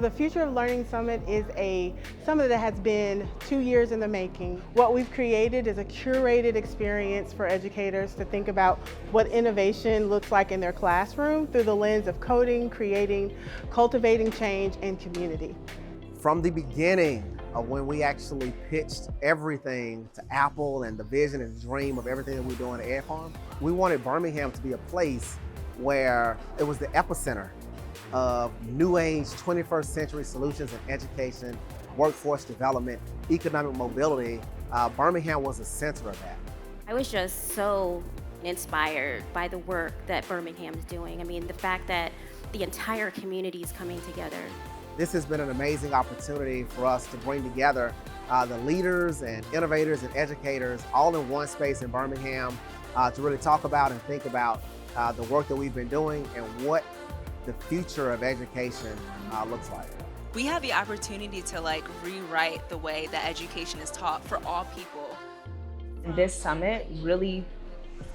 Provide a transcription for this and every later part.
The Future of Learning Summit is a summit that has been 2 years in the making. What we've created is a curated experience for educators to think about what innovation looks like in their classroom through the lens of coding, creating, cultivating change, and community. From the beginning of when we actually pitched everything to Apple and the vision and the dream of everything that we're doing at Ed Farm, we wanted Birmingham to be a place where it was the epicenter of new age 21st century solutions in education, workforce development, economic mobility. Birmingham was the center of that. I was just so inspired by the work that Birmingham is doing. I mean, the fact that the entire community is coming together. This has been an amazing opportunity for us to bring together the leaders and innovators and educators all in one space in Birmingham to really talk about and think about the work that we've been doing and what the future of education looks like. We have the opportunity to rewrite the way that education is taught for all people. This summit really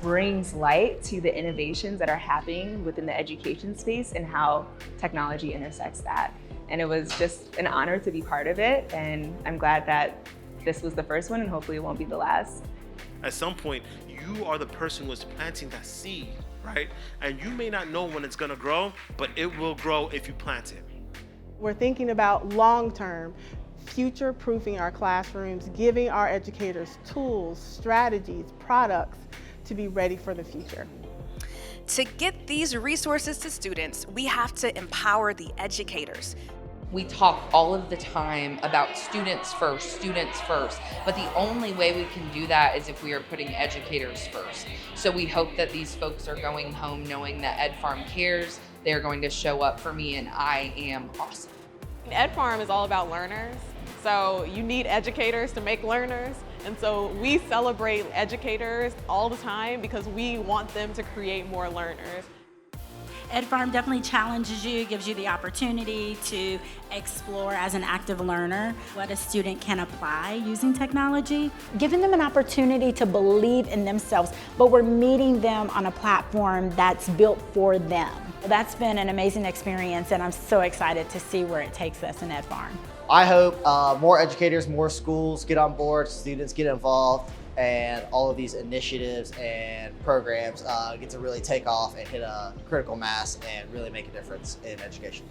brings light to the innovations that are happening within the education space and how technology intersects that. And it was just an honor to be part of it, and I'm glad that this was the first one and hopefully it won't be the last. At some point, you are the person who's planting that seed, right? And you may not know when it's gonna grow, but it will grow if you plant it. We're thinking about long-term, future-proofing our classrooms, giving our educators tools, strategies, products to be ready for the future. To get these resources to students, we have to empower the educators. We talk all of the time about students first, but the only way we can do that is if we are putting educators first. So we hope that these folks are going home knowing that Ed Farm cares, they're going to show up for me, and I am awesome. Ed Farm is all about learners, so you need educators to make learners. And so we celebrate educators all the time because we want them to create more learners. Ed Farm definitely challenges you, gives you the opportunity to explore as an active learner what a student can apply using technology. Giving them an opportunity to believe in themselves, but we're meeting them on a platform that's built for them. That's been an amazing experience, and I'm so excited to see where it takes us in Ed Farm. I hope more educators, more schools get on board, students get involved, and all of these initiatives and programs get to really take off and hit a critical mass and really make a difference in education.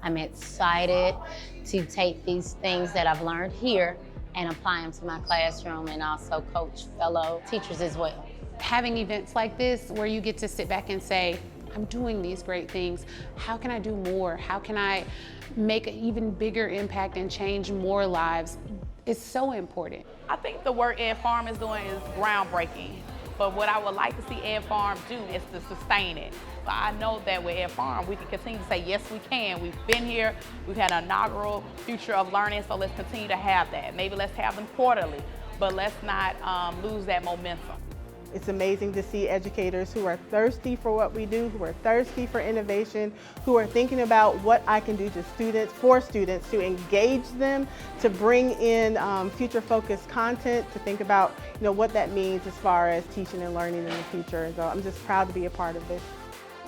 I'm excited to take these things that I've learned here and apply them to my classroom and also coach fellow teachers as well. Having events like this where you get to sit back and say, I'm doing these great things. How can I do more? How can I make an even bigger impact and change more lives? It's so important. I think the work Ed Farm is doing is groundbreaking. But what I would like to see Ed Farm do is to sustain it. But I know that with Ed Farm, we can continue to say, yes, we can. We've been here. We've had an inaugural Future of Learning, so let's continue to have that. Maybe let's have them quarterly, but let's not lose that momentum. It's amazing to see educators who are thirsty for what we do, who are thirsty for innovation, who are thinking about what I can do to students, for students, to engage them, to bring in future-focused content, to think about what that means as far as teaching and learning in the future. And so I'm just proud to be a part of this.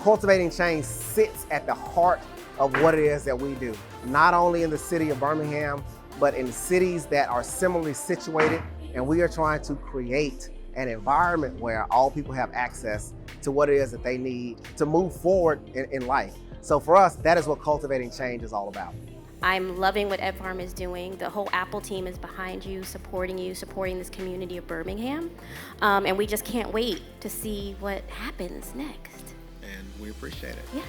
Cultivating change sits at the heart of what it is that we do, not only in the city of Birmingham, but in cities that are similarly situated, and we are trying to create an environment where all people have access to what it is that they need to move forward in life. So for us, that is what cultivating change is all about. I'm loving what Ed Farm is doing. The whole Apple team is behind you, supporting this community of Birmingham. And we just can't wait to see what happens next. And we appreciate it. Yeah.